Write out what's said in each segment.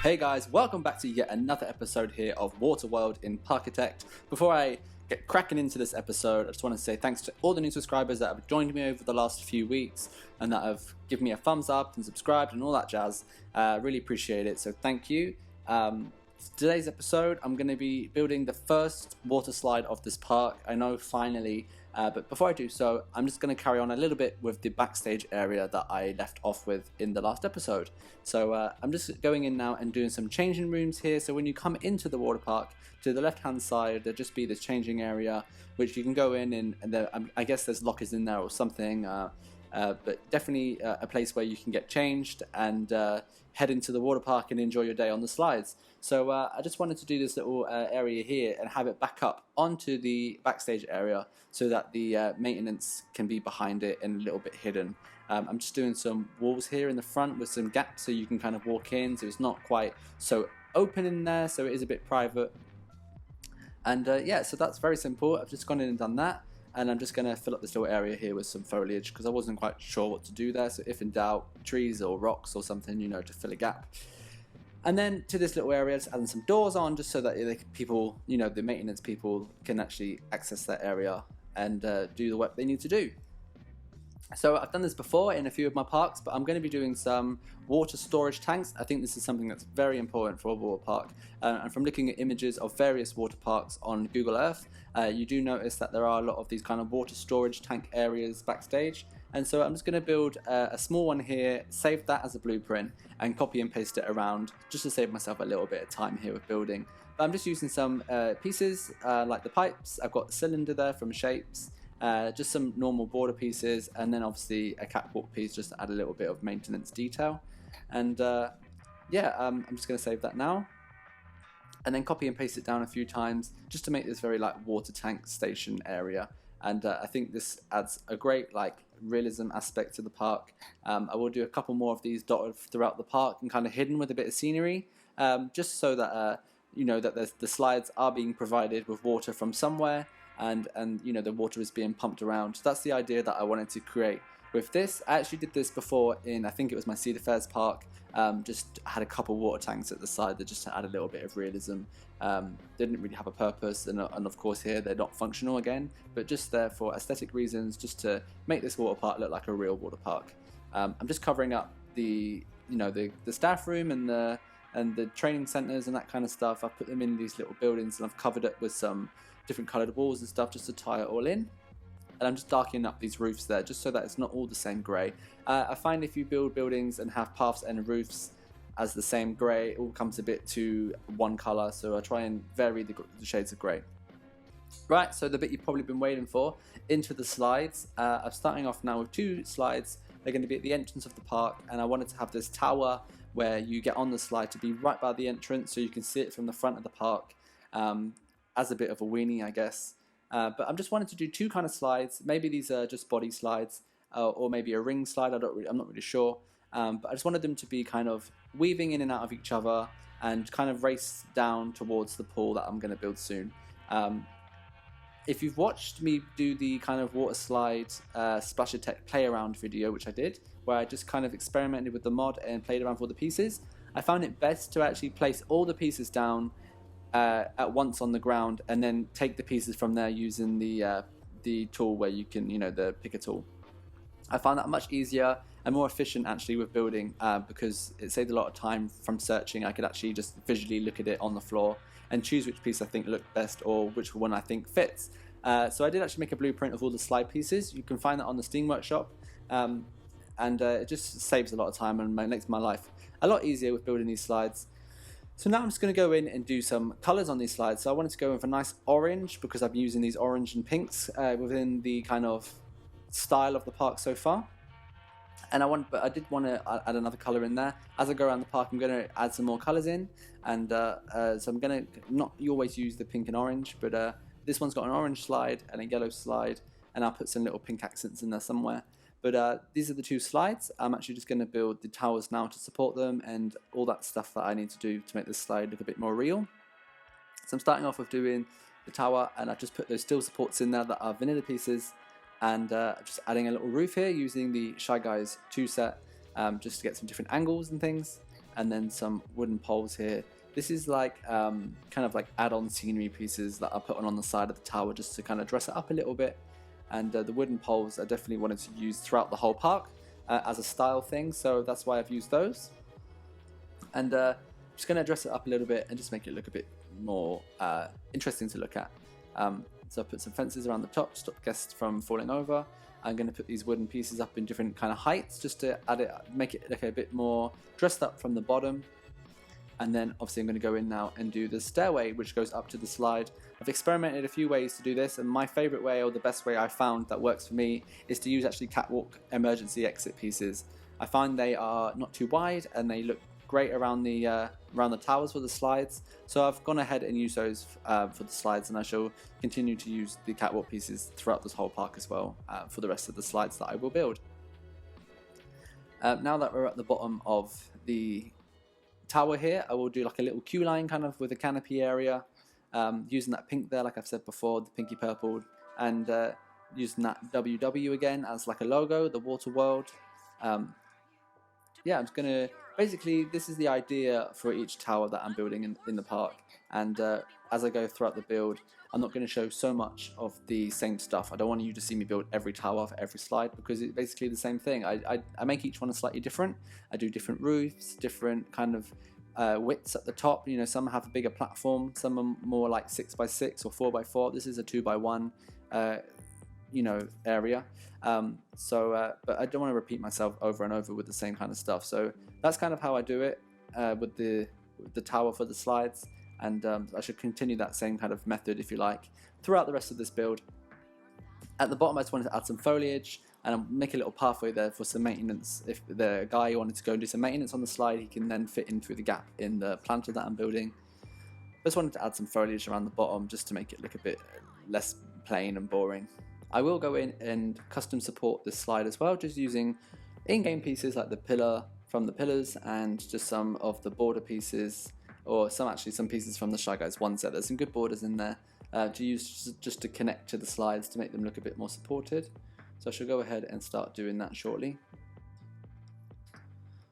Hey guys, welcome back to yet another episode here of Waterworld in Parkitect. Before I get cracking into this episode, I just want to say thanks to all the new subscribers that have joined me over the last few weeks and that have given me a thumbs up and subscribed and all that jazz. Really appreciate it, so thank you. Today's episode, I'm going to be building the first water slide of this park. I know, finally. But before I do so, I'm just going to carry on a little bit with the backstage area that I left off with in the last episode. So I'm just going in now and doing some changing rooms here. So when you come into the water park, to the left-hand side, there'll just be this changing area, which you can go in and there, I guess there's lockers in there or something. But definitely a place where you can get changed and head into the water park and enjoy your day on the slides. So I just wanted to do this little area here and have it back up onto the backstage area so that the maintenance can be behind it and a little bit hidden. I'm just doing some walls here in the front with some gaps so you can kind of walk in, so it's not quite so open in there, so it is a bit private. And yeah, so that's very simple. I've just gone in and done that. And I'm just going to fill up this little area here with some foliage because I wasn't quite sure what to do there. So if in doubt, trees or rocks or something, you know, to fill a gap. And then to this little area, just adding some doors on just so that people, you know, the maintenance people can actually access that area and do the work they need to do. So I've done this before in a few of my parks, but I'm going to be doing some water storage tanks. I think this is something that's very important for a water park. And from looking at images of various water parks on Google Earth, you do notice that there are a lot of these kind of water storage tank areas backstage. And so I'm just going to build a small one here, save that as a blueprint, and copy and paste it around just to save myself a little bit of time here with building. But I'm just using some pieces like the pipes. I've got the cylinder there from Shapes. Just some normal border pieces, and then obviously a catwalk piece just to add a little bit of maintenance detail. And yeah, I'm just going to save that now, and then copy and paste it down a few times just to make this very like water tank station area. And I think this adds a great like realism aspect to the park. I will do a couple more of these dotted throughout the park and kind of hidden with a bit of scenery, just so that you know that the slides are being provided with water from somewhere. And you know, the water is being pumped around. So that's the idea that I wanted to create with this. I actually did this before in, I think it was my Cedar Fairs park. Just had a couple water tanks at the side that just add a little bit of realism. Didn't really have a purpose, and of course here they're not functional again, but just there for aesthetic reasons, just to make this water park look like a real water park. I'm just covering up the staff room and the training centers and that kind of stuff. I've put them in these little buildings and I've covered it with some different coloured walls and stuff just to tie it all in. And I'm just darkening up these roofs there just so that it's not all the same grey. I find if you build buildings and have paths and roofs as the same grey, it all comes a bit to one colour, so I try and vary the shades of grey. Right, so the bit you've probably been waiting for, into the slides. I'm starting off now with two slides. They're going to be at the entrance of the park, and I wanted to have this tower where you get on the slide to be right by the entrance so you can see it from the front of the park. As a bit of a weenie, I guess. But I'm just wanting to do two kind of slides. Maybe these are just body slides, or maybe a ring slide. I'm not really sure. But I just wanted them to be kind of weaving in and out of each other and kind of race down towards the pool that I'm going to build soon. If you've watched me do the kind of water slide Splasher Tech play around video, which I did, where I just kind of experimented with the mod and played around with all the pieces, I found it best to actually place all the pieces down at once on the ground, and then take the pieces from there using the tool where you can, the picker tool. I found that much easier and more efficient actually with building because it saved a lot of time from searching. I could actually just visually look at it on the floor and choose which piece I think looked best or which one I think fits. So I did actually make a blueprint of all the slide pieces. You can find that on the Steam Workshop, and it just saves a lot of time and makes my life a lot easier with building these slides. So now I'm just going to go in and do some colours on these slides. So I wanted to go with a nice orange because I've been using these orange and pinks within the kind of style of the park so far. But I did want to add another colour in there. As I go around the park, I'm going to add some more colours in. And so I'm going to you always use the pink and orange, but this one's got an orange slide and a yellow slide, and I'll put some little pink accents in there somewhere. But these are the two slides. I'm actually just going to build the towers now to support them and all that stuff that I need to do to make this slide look a bit more real. So I'm starting off with doing the tower, and I've just put those steel supports in there that are vanilla pieces, and just adding a little roof here using the Shy Guys 2 set just to get some different angles and things. and then some wooden poles here. This is like kind of like add-on scenery pieces that I put on the side of the tower just to kind of dress it up a little bit. And the wooden poles I definitely wanted to use throughout the whole park as a style thing, so that's why I've used those. And just going to dress it up a little bit and just make it look a bit more interesting to look at. So I put some fences around the top to stop guests from falling over. I'm going to put these wooden pieces up in different kind of heights just to make it look a bit more dressed up from the bottom. And then obviously I'm going to go in now and do the stairway, which goes up to the slide. I've experimented a few ways to do this, and my favorite way, or the best way I found that works for me, is to use actually catwalk emergency exit pieces. I find they are not too wide and they look great around the towers for the slides, so I've gone ahead and used those for the slides, and I shall continue to use the catwalk pieces throughout this whole park as well for the rest of the slides that I will build. Now that we're at the bottom of the tower here, I will do like a little queue line kind of with a canopy area, using that pink there like I've said before, the pinky purple, and using that WW again as like a logo, the Water World. Yeah, I'm just gonna, basically this is the idea for each tower that I'm building in the park, and as I go throughout the build, I'm not going to show so much of the same stuff. I don't want you to see me build every tower for every slide, because it's basically the same thing. I make each one slightly different. I do different roofs, different kind of widths at the top. You know, some have a bigger platform, some are more like 6x6 or 4x4. This is a 2x1 you know, area. But I don't want to repeat myself over and over with the same kind of stuff. So that's kind of how I do it with the tower for the slides. And I should continue that same kind of method, if you like, throughout the rest of this build. At the bottom, I just wanted to add some foliage and I'll make a little pathway there for some maintenance. If the guy wanted to go and do some maintenance on the slide, he can then fit in through the gap in the planter that I'm building. I just wanted to add some foliage around the bottom just to make it look a bit less plain and boring. I will go in and custom support this slide as well, just using in-game pieces like the pillar from the pillars and just some of the border pieces, or some pieces from the Shy Guys 1 set. There's some good borders in there to use just to connect to the slides to make them look a bit more supported. So I shall go ahead and start doing that shortly.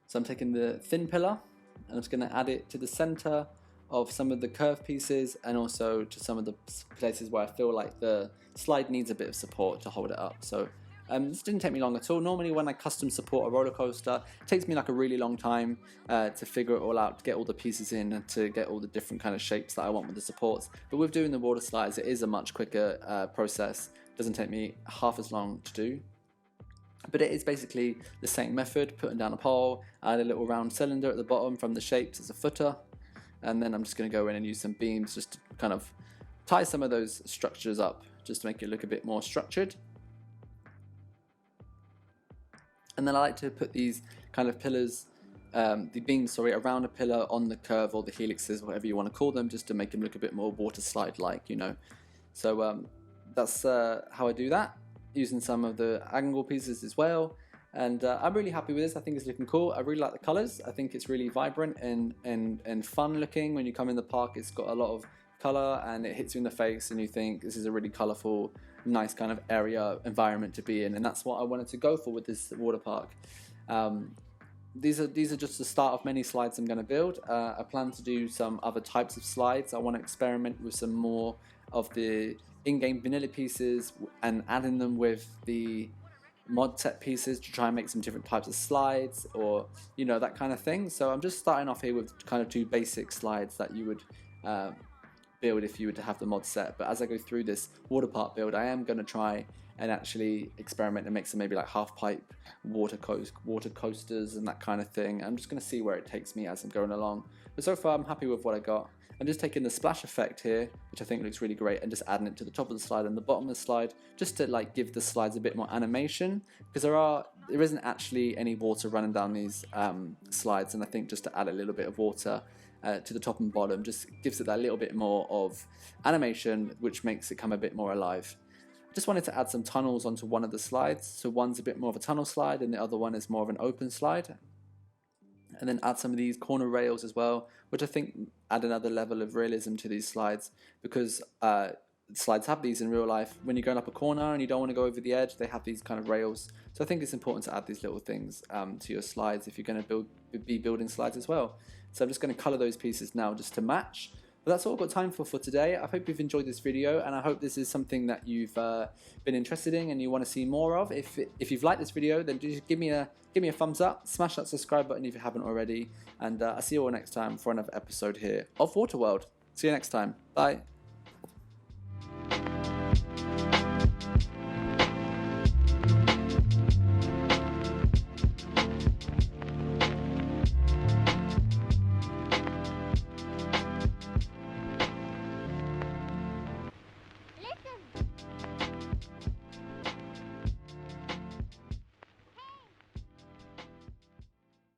So I'm taking the thin pillar and I'm just going to add it to the center of some of the curved pieces, and also to some of the places where I feel like the slide needs a bit of support to hold it up. So this didn't take me long at all. Normally when I custom support a roller coaster, it takes me like a really long time to figure it all out, to get all the pieces in and to get all the different kind of shapes that I want with the supports. But with doing the water slides, it is a much quicker process. It doesn't take me half as long to do. But it is basically the same method, putting down a pole, add a little round cylinder at the bottom from the shapes as a footer, and then I'm just going to go in and use some beams just to kind of tie some of those structures up, just to make it look a bit more structured. And then I like to put these kind of pillars, the beams, around a pillar on the curve, or the helixes, whatever you want to call them, just to make them look a bit more water slide-like, you know. So that's how I do that, using some of the angle pieces as well. And I'm really happy with this. I think it's looking cool. I really like the colors. I think it's really vibrant and fun looking. When you come in the park, it's got a lot of color and it hits you in the face and you think this is a really colorful, nice kind of area environment to be in. And that's what I wanted to go for with this water park. These are just the start of many slides I'm going to build. I plan to do some other types of slides. I want to experiment with some more of the in-game vanilla pieces and adding them with the mod set pieces to try and make some different types of slides, or you know, that kind of thing. So I'm just starting off here with kind of two basic slides that you would build if you were to have the mod set. But as I go through this water park build, I am going to try and actually experiment and make some maybe like half pipe water coasters and that kind of thing. I'm just going to see where it takes me as I'm going along. But so far I'm happy with what I got. I'm just taking the splash effect here, which I think looks really great, and just adding it to the top of the slide and the bottom of the slide, just to like give the slides a bit more animation, because there isn't actually any water running down these slides, and I think just to add a little bit of water to the top and bottom just gives it that little bit more of animation, which makes it come a bit more alive. I just wanted to add some tunnels onto one of the slides, so one's a bit more of a tunnel slide and the other one is more of an open slide. And then add some of these corner rails as well, which I think add another level of realism to these slides, because slides have these in real life. When you're going up a corner and you don't want to go over the edge, they have these kind of rails. So I think it's important to add these little things to your slides if you're going to be building slides as well. So I'm just going to color those pieces now just to match. But that's all I've got time for today. I hope you've enjoyed this video, and I hope this is something that you've been interested in and you want to see more of. If you've liked this video, then just give me a thumbs up, smash that subscribe button if you haven't already, and I'll see you all next time for another episode here of Waterworld. See you next time. Bye.